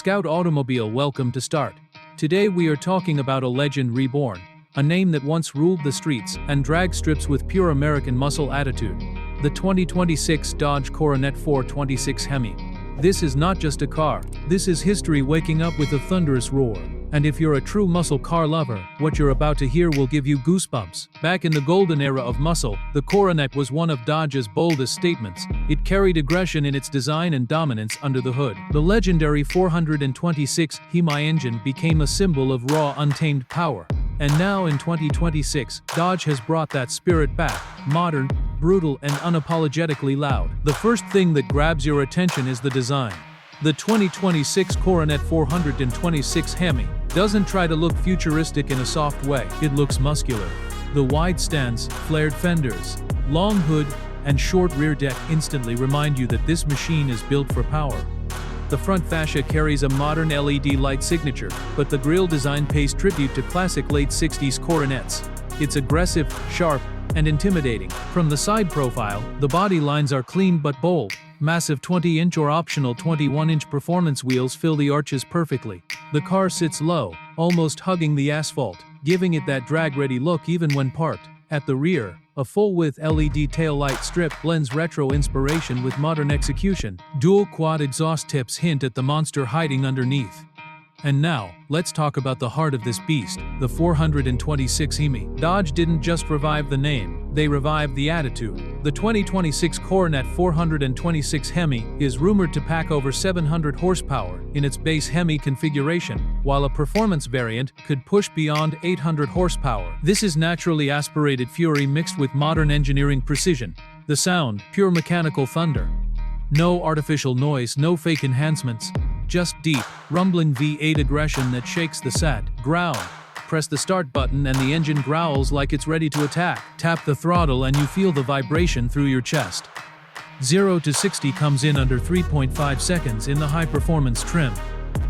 Scout Automobile, welcome to Start. Today we are talking about a legend reborn, a name that once ruled the streets and drag strips with pure American muscle attitude. The 2026 Dodge Coronet 426 HEMI. This is not just a car, this is history waking up with a thunderous roar. And if you're a true muscle car lover, what you're about to hear will give you goosebumps. Back in the golden era of muscle, the Coronet was one of Dodge's boldest statements. It carried aggression in its design and dominance under the hood. The legendary 426 HEMI engine became a symbol of raw, untamed power. And now in 2026, Dodge has brought that spirit back, modern, brutal, and unapologetically loud. The first thing that grabs your attention is the design. The 2026 Coronet 426 HEMI doesn't try to look futuristic in a soft way. It looks muscular. The wide stance, flared fenders, long hood, and short rear deck instantly remind you that this machine is built for power. The front fascia carries a modern LED light signature, but the grille design pays tribute to classic late 60s Coronets. It's aggressive, sharp, and intimidating. From the side profile, the body lines are clean but bold. Massive 20-inch or optional 21-inch performance wheels fill the arches perfectly. The car sits low, almost hugging the asphalt, giving it that drag-ready look even when parked. At the rear, a full-width LED taillight strip blends retro inspiration with modern execution. Dual quad exhaust tips hint at the monster hiding underneath. And now, let's talk about the heart of this beast, the 426 HEMI. Dodge didn't just revive the name, they revived the attitude. The 2026 Coronet 426 HEMI is rumored to pack over 700 horsepower in its base HEMI configuration, while a performance variant could push beyond 800 horsepower. This is naturally aspirated fury mixed with modern engineering precision. The sound, pure mechanical thunder. No artificial noise, no fake enhancements. Just deep, rumbling V8 aggression that shakes the ground. Press the start button and the engine growls like it's ready to attack. Tap the throttle and you feel the vibration through your chest. 0 to 60 comes in under 3.5 seconds in the high-performance trim.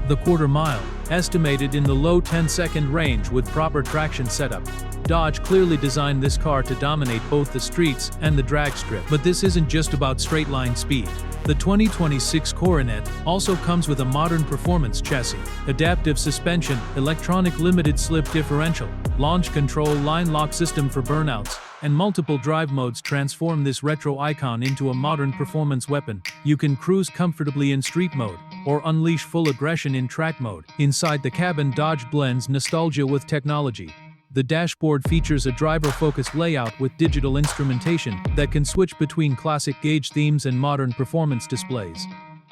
The quarter mile, estimated in the low 10-second range with proper traction setup. Dodge clearly designed this car to dominate both the streets and the drag strip. But this isn't just about straight-line speed. The 2026 Coronet also comes with a modern performance chassis, adaptive suspension, electronic limited slip differential, launch control line lock system for burnouts, and multiple drive modes transform this retro icon into a modern performance weapon. You can cruise comfortably in street mode, or unleash full aggression in track mode. Inside the cabin, Dodge blends nostalgia with technology. The dashboard features a driver-focused layout with digital instrumentation that can switch between classic gauge themes and modern performance displays.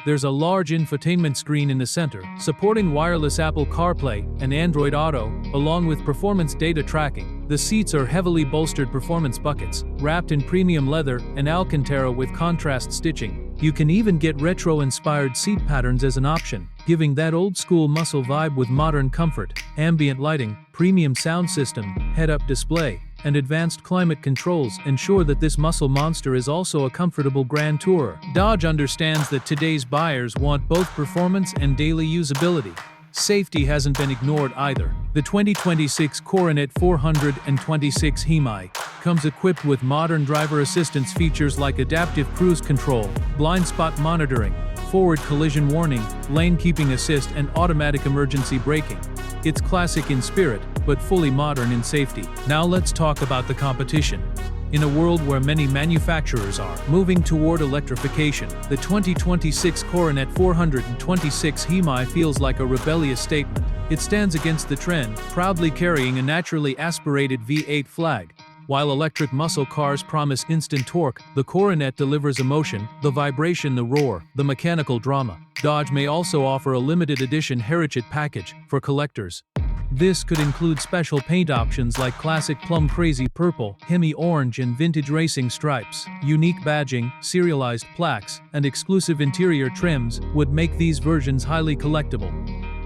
There's a large infotainment screen in the center, supporting wireless Apple CarPlay and Android Auto, along with performance data tracking. The seats are heavily bolstered performance buckets, wrapped in premium leather and Alcantara with contrast stitching. You can even get retro-inspired seat patterns as an option, giving that old-school muscle vibe with modern comfort, ambient lighting, premium sound system, head-up display, and advanced climate controls ensure that this muscle monster is also a comfortable grand tourer. Dodge understands that today's buyers want both performance and daily usability. Safety hasn't been ignored either. The 2026 Coronet 426 HEMI comes equipped with modern driver assistance features like adaptive cruise control, blind spot monitoring, forward collision warning, lane keeping assist, and automatic emergency braking. It's classic in spirit, but fully modern in safety. Now let's talk about the competition. In a world where many manufacturers are moving toward electrification, the 2026 Coronet 426 HEMI feels like a rebellious statement. It stands against the trend, proudly carrying a naturally aspirated V8 flag. While electric muscle cars promise instant torque, the Coronet delivers emotion, the vibration, the roar, the mechanical drama. Dodge may also offer a limited edition heritage package for collectors. This could include special paint options like classic plum crazy purple, HEMI orange, and vintage racing stripes. Unique badging, serialized plaques, and exclusive interior trims would make these versions highly collectible.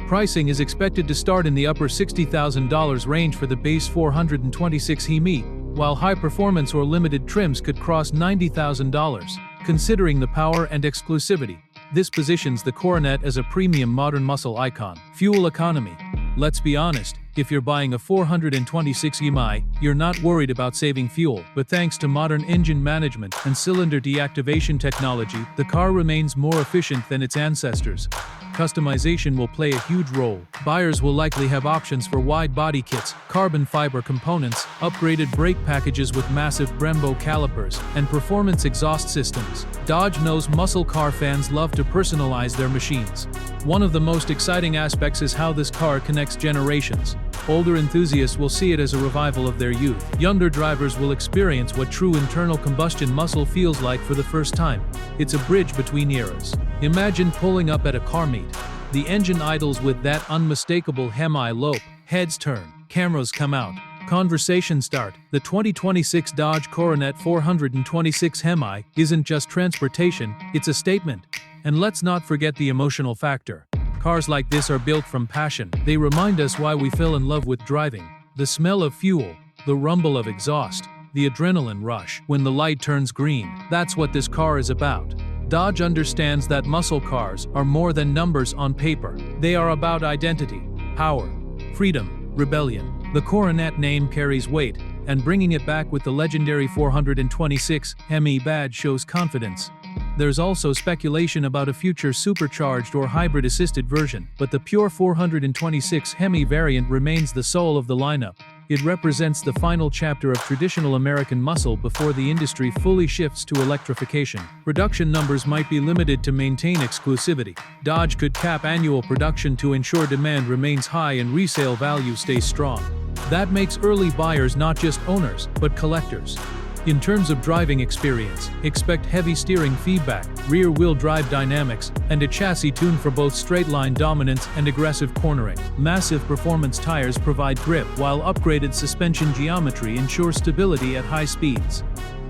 Pricing is expected to start in the upper $60,000 range for the base 426 HEMI, while high-performance or limited trims could cross $90,000. Considering the power and exclusivity, this positions the Coronet as a premium modern muscle icon. Fuel economy. Let's be honest, if you're buying a 426 HEMI, you're not worried about saving fuel. But thanks to modern engine management and cylinder deactivation technology, the car remains more efficient than its ancestors. customization will play a huge role. Buyers will likely have options for wide-body kits, carbon fiber components, upgraded brake packages with massive Brembo calipers, and performance exhaust systems. Dodge knows muscle car fans love to personalize their machines. One of the most exciting aspects is how this car connects generations. Older enthusiasts will see it as a revival of their youth. Younger drivers will experience what true internal combustion muscle feels like for the first time. It's a bridge between eras. Imagine pulling up at a car meet. The engine idles with that unmistakable HEMI lope. Heads turn, cameras come out, conversations start. The 2026 Dodge Coronet 426 HEMI isn't just transportation, it's a statement. And let's not forget the emotional factor. Cars like this are built from passion. They remind us why we fell in love with driving. The smell of fuel, the rumble of exhaust, the adrenaline rush when the light turns green. That's what this car is about. Dodge understands that muscle cars are more than numbers on paper. They are about identity, power, freedom, rebellion. The Coronet name carries weight, and bringing it back with the legendary 426 HEMI badge shows confidence. There's also speculation about a future supercharged or hybrid-assisted version, but the pure 426 HEMI variant remains the soul of the lineup. It represents the final chapter of traditional American muscle before the industry fully shifts to electrification. Production numbers might be limited to maintain exclusivity. Dodge could cap annual production to ensure demand remains high and resale value stays strong. That makes early buyers not just owners, but collectors. In terms of driving experience, expect heavy steering feedback, rear-wheel drive dynamics, and a chassis tuned for both straight-line dominance and aggressive cornering. Massive performance tires provide grip, while upgraded suspension geometry ensures stability at high speeds.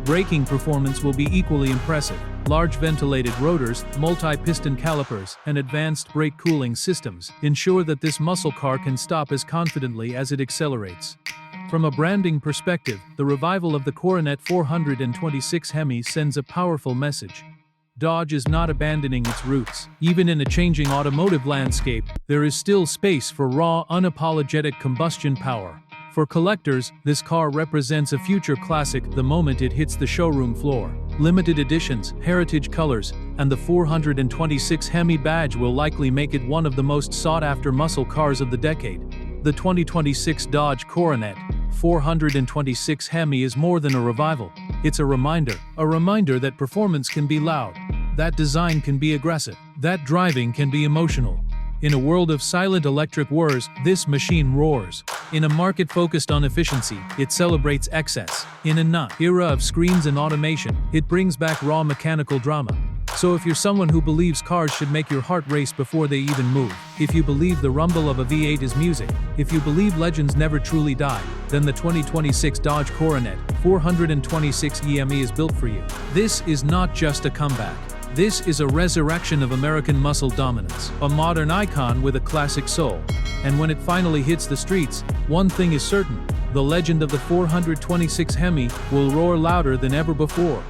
Braking performance will be equally impressive. Large ventilated rotors, multi-piston calipers, and advanced brake cooling systems ensure that this muscle car can stop as confidently as it accelerates. From a branding perspective, the revival of the Coronet 426 HEMI sends a powerful message. Dodge is not abandoning its roots. Even in a changing automotive landscape, there is still space for raw, unapologetic combustion power. For collectors, this car represents a future classic the moment it hits the showroom floor. Limited editions, heritage colors, and the 426 HEMI badge will likely make it one of the most sought-after muscle cars of the decade. The 2026 Dodge Coronet 426 HEMI is more than a revival. It's a reminder that performance can be loud, that design can be aggressive, that driving can be emotional. In a world of silent electric whirs, this machine roars. In a market focused on efficiency, it celebrates excess. In a era of screens and automation, it brings back raw mechanical drama. So if you're someone who believes cars should make your heart race before they even move, if you believe the rumble of a V8 is music, if you believe legends never truly die, then the 2026 Dodge Coronet 426 HEMI is built for you. This is not just a comeback. This is a resurrection of American muscle dominance, a modern icon with a classic soul. And when it finally hits the streets, one thing is certain: the legend of the 426 HEMI will roar louder than ever before.